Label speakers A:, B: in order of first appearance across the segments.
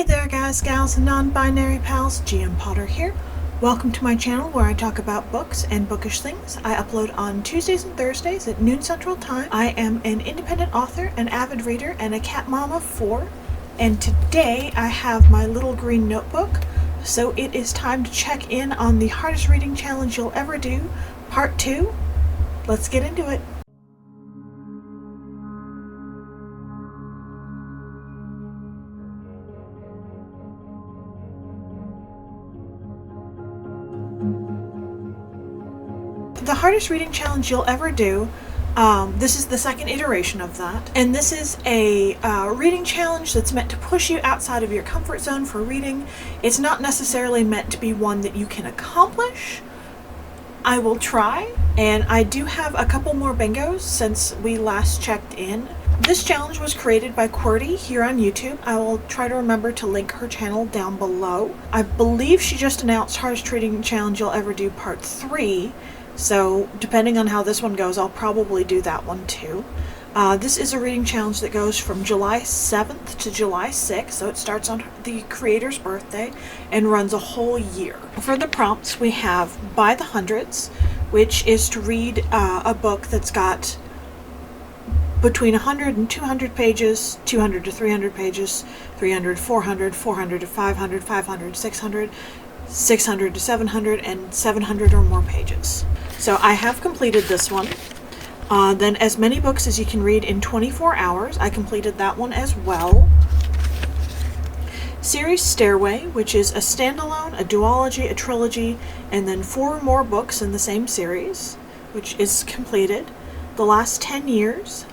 A: Hey there guys, gals, and non-binary pals, GM Potter here. Welcome to my channel where I talk about books and bookish things. I upload on Tuesdays and Thursdays at noon Central Time. I am an independent author, an avid reader, and a cat mom of 4. And today I have my little green notebook, so it is time to check in on the hardest reading challenge you'll ever do, part 2. Let's get into it. The hardest reading challenge you'll ever do, this is the second iteration of that, and this is a reading challenge that's meant to push you outside of your comfort zone for reading. It's not necessarily meant to be one that you can accomplish. I will try, and I do have a couple more bingos since we last checked in. This challenge was created by Qwordy here on YouTube. I will try to remember to link her channel down below. I believe she just announced Hardest Reading Challenge You'll Ever Do Part 3. So depending on how this one goes, I'll probably do that one too. This is a reading challenge that goes from July 7th to July 6th, so it starts on the creator's birthday and runs a whole year. For the prompts, we have By the Hundreds, which is to read a book that's got between 100 and 200 pages, 200 to 300 pages, 300, 400, 400 to 500, 500, 600, 600 to 700, and 700 or more pages. So I have completed this one. Then As Many Books as You Can Read in 24 Hours. I completed that one as well. Series Stairway, which is a standalone, a duology, a trilogy, and then 4 more books in the same series, which is completed. The Last 10 Years.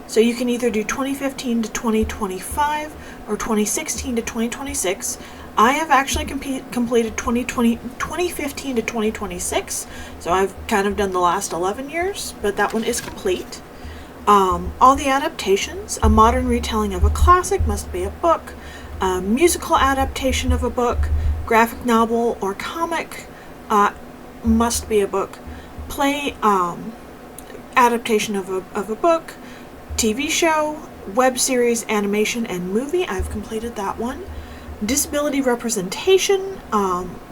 A: So you can either do 2015 to 2025 or 2016 to 2026. I have actually completed 2015 to 2026, so I've kind of done the last 11 years, but that one is complete. All the adaptations. A modern retelling of a classic must be a book. A musical adaptation of a book. Graphic novel or comic must be a book. Play adaptation of a book. TV show, web series, animation, and movie. I've completed that one. Disability representation,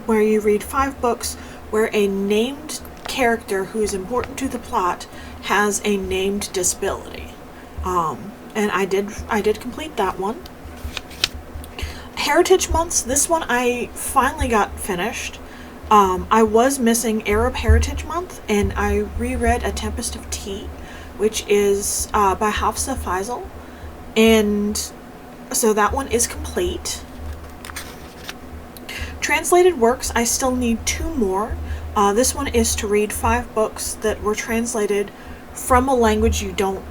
A: where you read 5 books where a named character who is important to the plot has a named disability. And I did complete that one. Heritage Months, this one I finally got finished. I was missing Arab Heritage Month, and I reread A Tempest of Tea, which is by Hafsa Faisal, and so that one is complete. Translated works, I still need 2 more. This one is to read 5 books that were translated from a language you don't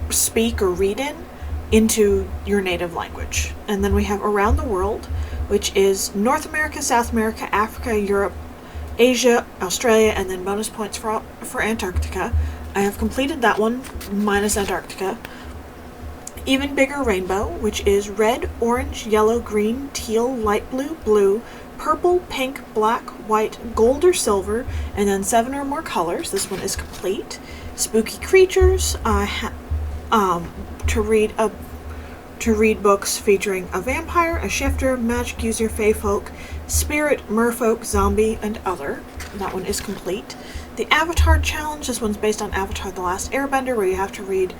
A: speak or read in into your native language. And then we have Around the World, which is North America, South America, Africa, Europe, Asia, Australia, and then bonus points for Antarctica. I have completed that one, minus Antarctica. Even Bigger Rainbow, which is red, orange, yellow, green, teal, light blue, blue, purple, pink, black, white, gold or silver, and then 7 or more colors. This one is complete. Spooky Creatures, to read books featuring a vampire, a shifter, magic user, fae folk, spirit, merfolk, zombie, and other. That one is complete. The Avatar Challenge, this one's based on Avatar The Last Airbender, where you have to read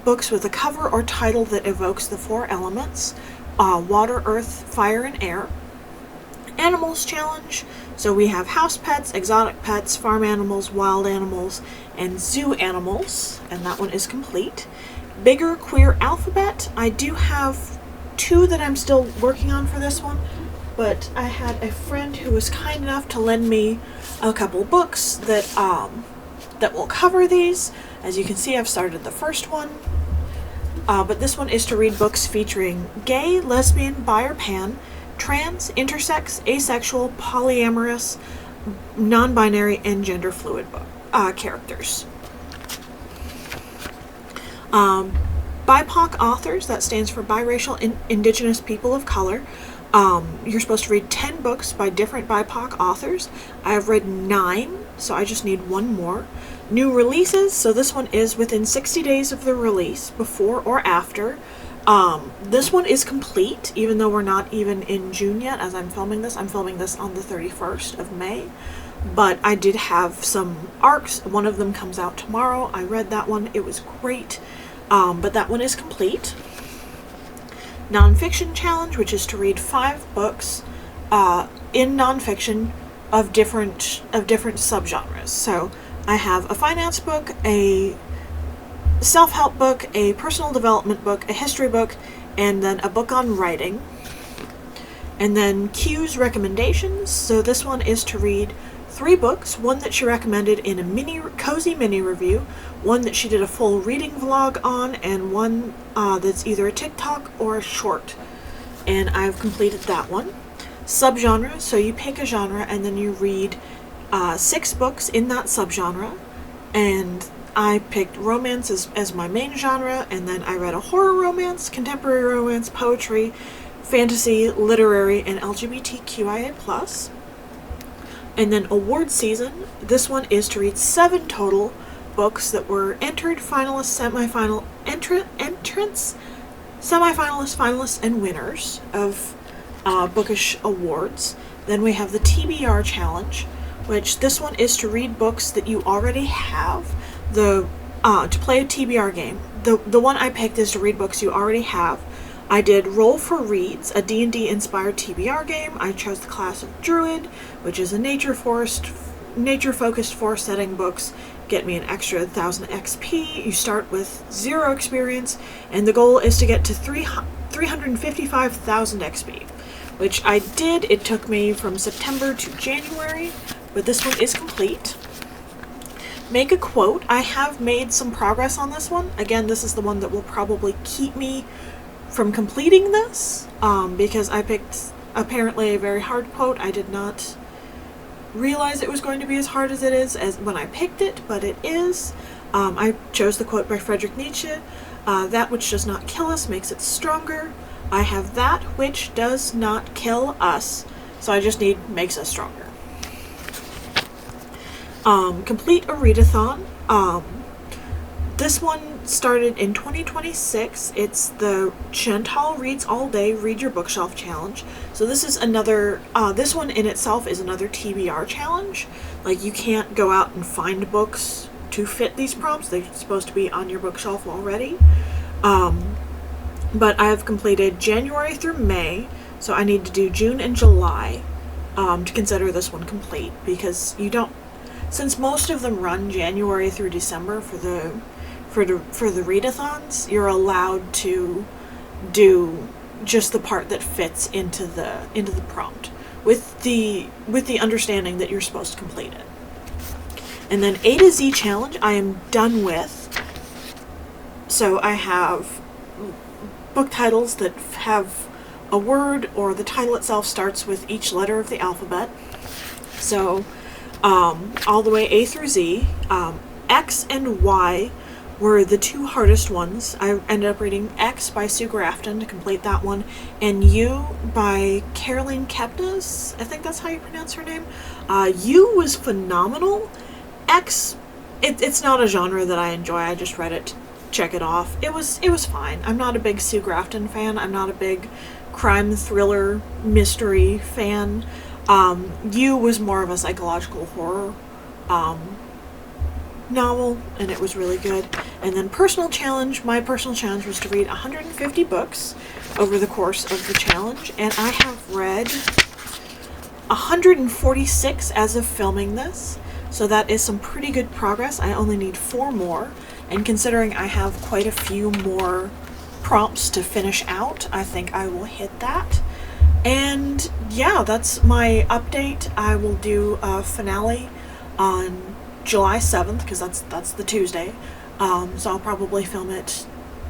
A: books with a cover or title that evokes the 4 elements, water, earth, fire, and air. Animals Challenge, so we have house pets, exotic pets, farm animals, wild animals, and zoo animals, and that one is complete. Bigger Queer Alphabet, I do have 2 that I'm still working on for this one, but I had a friend who was kind enough to lend me a couple books that will cover these. As you can see, I've started the first one, but this one is to read books featuring gay, lesbian, bi or pan, trans, intersex, asexual, polyamorous, non-binary, and gender fluid characters. BIPOC authors, that stands for biracial indigenous people of color. You're supposed to read 10 books by different BIPOC authors. I have read 9, so I just need 1 more. New releases, so this one is within 60 days of the release, before or after. This one is complete, even though we're not even in June yet as I'm filming this. I'm filming this on the 31st of May. But I did have some arcs. One of them comes out tomorrow. I read that one. It was great. But that one is complete. Nonfiction challenge, which is to read 5 books in nonfiction of different subgenres. So I have a finance book, a self-help book, a personal development book, a history book, and then a book on writing. And then Q's recommendations. So this one is to read 3 books, one that she recommended in a cozy mini review, one that she did a full reading vlog on, and one that's either a TikTok or a short. And I've completed that one. Subgenre, so you pick a genre and then you read 6 books in that subgenre. And I picked romance as my main genre, and then I read a horror romance, contemporary romance, poetry, fantasy, literary, and LGBTQIA+. And then award season, this one is to read 7 total books that were entered, finalists, semifinalists, finalists, and winners of bookish awards. Then we have the TBR challenge, which this one is to read books that you already have. To play a TBR game. The one I picked is to read books you already have. I did Roll for Reads, a D&D inspired TBR game. I chose the class of Druid, which is a nature-focused forest setting. Books get me an extra 1,000 XP. You start with 0 experience, and the goal is to get to 355,000 XP, which I did. It took me from September to January, but this one is complete. Make a quote. I have made some progress on this one. Again, this is the one that will probably keep me from completing this, because I picked apparently a very hard quote. I did not realize it was going to be as hard as it is as when I picked it, but it is. I chose the quote by Friedrich Nietzsche, that which does not kill us makes it stronger. I have that which does not kill us, so I just need makes us stronger. Complete a readathon. This one started in 2026. It's the Chantal Reads All Day Read Your Bookshelf Challenge. So this is another, this one in itself is another TBR challenge. Like, you can't go out and find books to fit these prompts. They're supposed to be on your bookshelf already. But I have completed January through May, so I need to do June and July to consider this one complete, because you don't, since most of them run January through December for the readathons, you're allowed to do just the part that fits into the prompt, with the understanding that you're supposed to complete it. And then A to Z challenge I am done with. So I have book titles that have a word, or the title itself starts with each letter of the alphabet. So all the way A through Z. X and Y were the 2 hardest ones. I ended up reading X by Sue Grafton to complete that one, and U by Caroline Kepnes. I think that's how you pronounce her name. U was phenomenal. X, it's not a genre that I enjoy. I just read it to check it off. It was fine. I'm not a big Sue Grafton fan. I'm not a big crime thriller mystery fan. U was more of a psychological horror novel, and it was really good. And then personal challenge, my personal challenge was to read 150 books over the course of the challenge, and I have read 146 as of filming this, so that is some pretty good progress. I only need 4 more, and considering I have quite a few more prompts to finish out, I think I will hit that. And yeah, that's my update. I will do a finale on July 7th, because that's the Tuesday. So I'll probably film it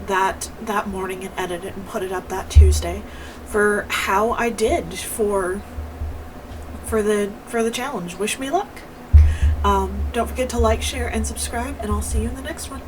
A: that morning and edit it and put it up that Tuesday for how I did for the challenge. Wish me luck. Don't forget to like, share, and subscribe, and I'll see you in the next one.